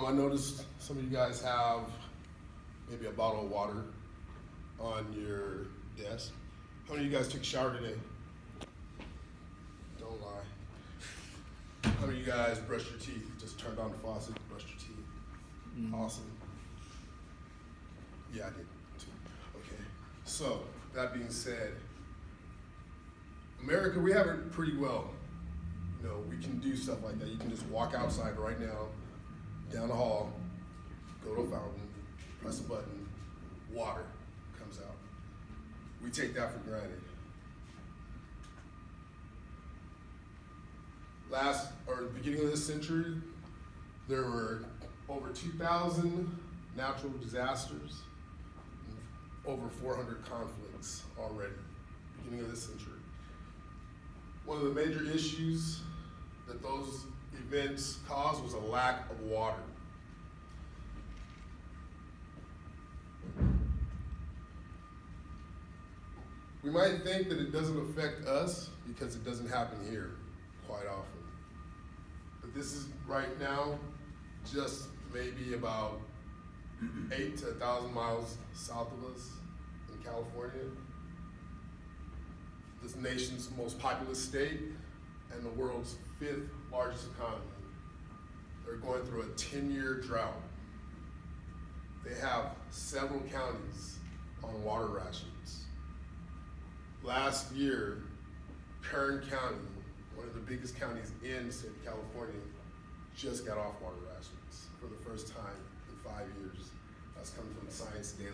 I noticed some of you guys have maybe a bottle of water on your desk. How many of you guys took a shower today? Don't lie. How many of you guys brushed your teeth? Just turned on the faucet, brushed your teeth. Awesome. Yeah, I did too. Okay. So, that being said, America, we have it pretty well. You know, we can do stuff like that. You can just walk outside right now, down the hall, go to a fountain, press a button, water comes out. We take that for granted. The beginning of this century, there were over 2,000 natural disasters, and over 400 conflicts already, beginning of this century. One of the major issues that those events caused was a lack of water. We might think that it doesn't affect us because it doesn't happen here quite often. But this is right now just maybe about 8 to 1,000 miles south of us in California. This nation's most populous state and the world's 5th largest economy. They're going through a 10-year drought. They have several counties on water rations. Last year, Kern County, one of the biggest counties in the state of California, just got off water rations for the first time in 5 years. That's coming from Science Daily.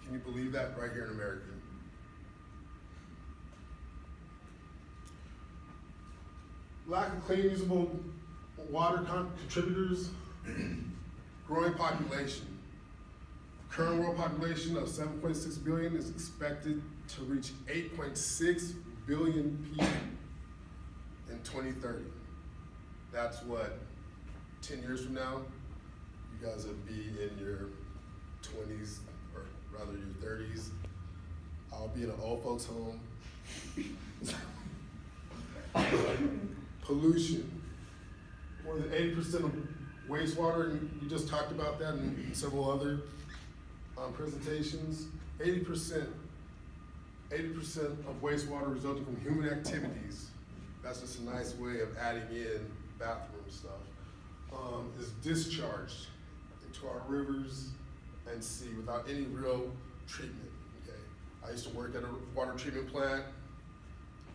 Can you believe that right here in America? Lack of clean, usable water contributors, growing population. Current world population of 7.6 billion is expected to reach 8.6 billion people in 2030. That's what, 10 years from now, you guys will be in your 20s, or rather your 30s. I'll be in an old folks home. Pollution. More than 80% of wastewater, and you just talked about that in several other presentations. 80% of wastewater resulting from human activities, that's just a nice way of adding in bathroom stuff, is discharged into our rivers and sea without any real treatment. Okay, I used to work at a water treatment plant,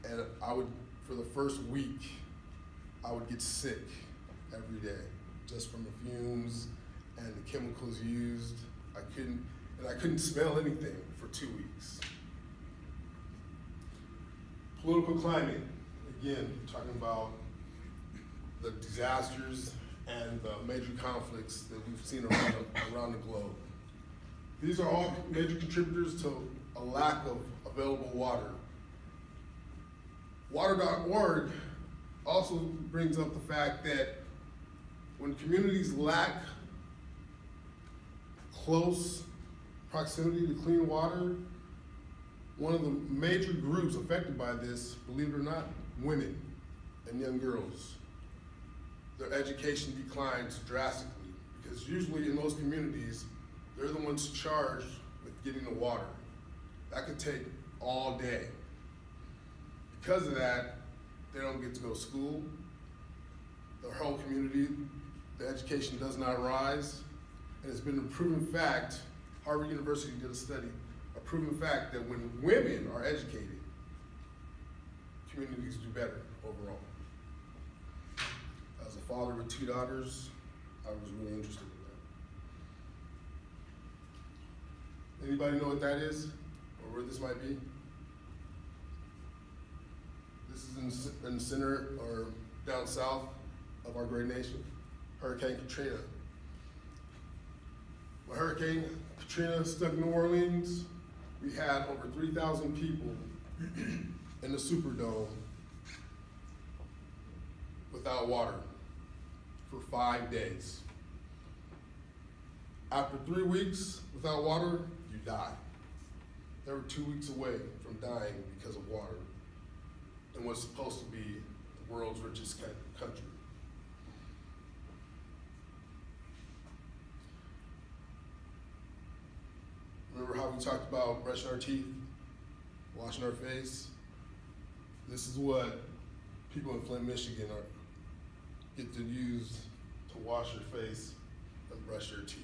and for the first week, I would get sick every day just from the fumes and the chemicals used. I couldn't smell anything for 2 weeks. Political climate, again, talking about the disasters and the major conflicts that we've seen around the globe. These are all major contributors to a lack of available water. Water.org also brings up the fact that when communities lack close proximity to clean water, one of the major groups affected by this, believe it or not, women and young girls. Their education declines drastically because usually in those communities, they're the ones charged with getting the water. That could take all day. Because of that, they don't get to go to school. The whole community, the education does not rise. And it's been a proven fact, Harvard University did a study, a proven fact that when women are educated, communities do better overall. As a father with 2 daughters, I was really interested in that. Anybody know what that is, or where this might be? This is in the center or down south of our great nation, Hurricane Katrina. When Hurricane Katrina struck New Orleans, we had over 3,000 people in the Superdome without water for 5 days. After 3 weeks without water, you die. They were 2 weeks away from dying because of water in what's supposed to be the world's richest country. we talked about brushing our teeth, washing our face. This is what people in Flint, Michigan get to use to wash their face and brush their teeth.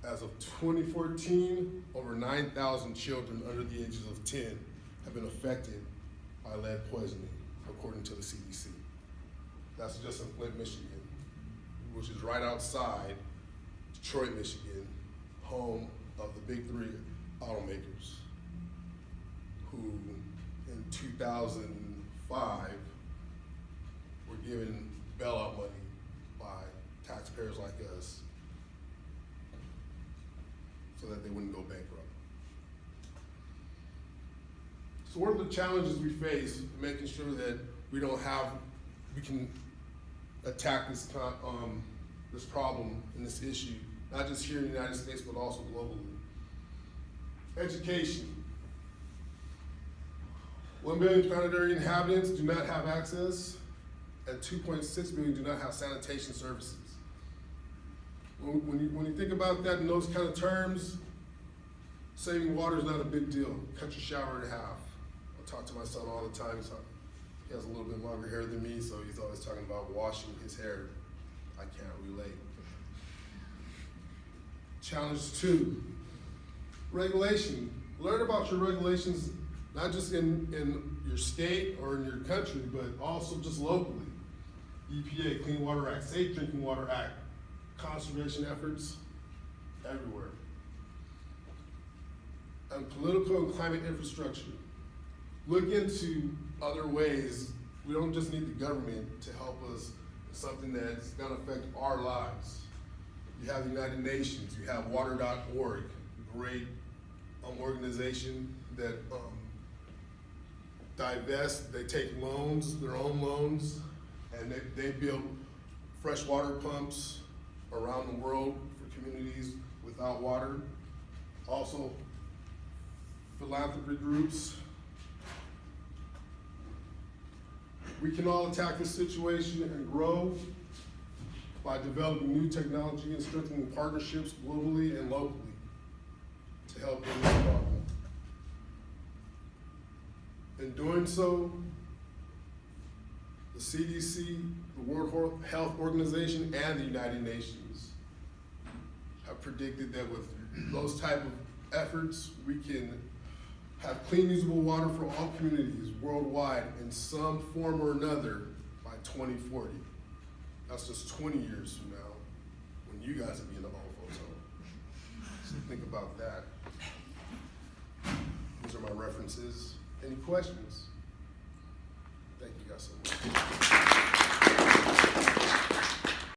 As of 2014, over 9,000 children under the ages of 10 have been affected by lead poisoning, according to the CDC. That's just in Flint, Michigan, which is right outside Detroit, Michigan, home of the big three automakers, who in 2005 were given bailout money by taxpayers like us so that they wouldn't go bankrupt. So what are the challenges we face in making sure that we can attack this this problem and this issue, not just here in the United States, but also globally? Education. 1 billion planetary inhabitants do not have access, and 2.6 billion do not have sanitation services. When you think about that in those kind of terms, saving water is not a big deal. Cut your shower in half. I talk to my son all the time. So he has a little bit longer hair than me, so he's always talking about washing his hair. I can't relate. Challenge 2, regulation. Learn about your regulations, not just in your state or in your country, but also just locally. EPA, Clean Water Act, Safe Drinking Water Act, conservation efforts everywhere. And political and climate infrastructure. Look into other ways. We don't just need the government to help us in something that's gonna affect our lives. You have the United Nations, you have water.org, great organization that they take loans, their own loans, and they build freshwater pumps around the world for communities without water. Also, philanthropy groups. We can all attack this situation and grow by developing new technology and strengthening partnerships globally and locally to help end this problem. In doing so, the CDC, the World Health Organization, and the United Nations have predicted that with those type of efforts, we can have clean, usable water for all communities worldwide in some form or another by 2040. That's just 20 years from now, when you guys will be in the old folks home. So think about that. These are my references. Any questions? Thank you guys so much.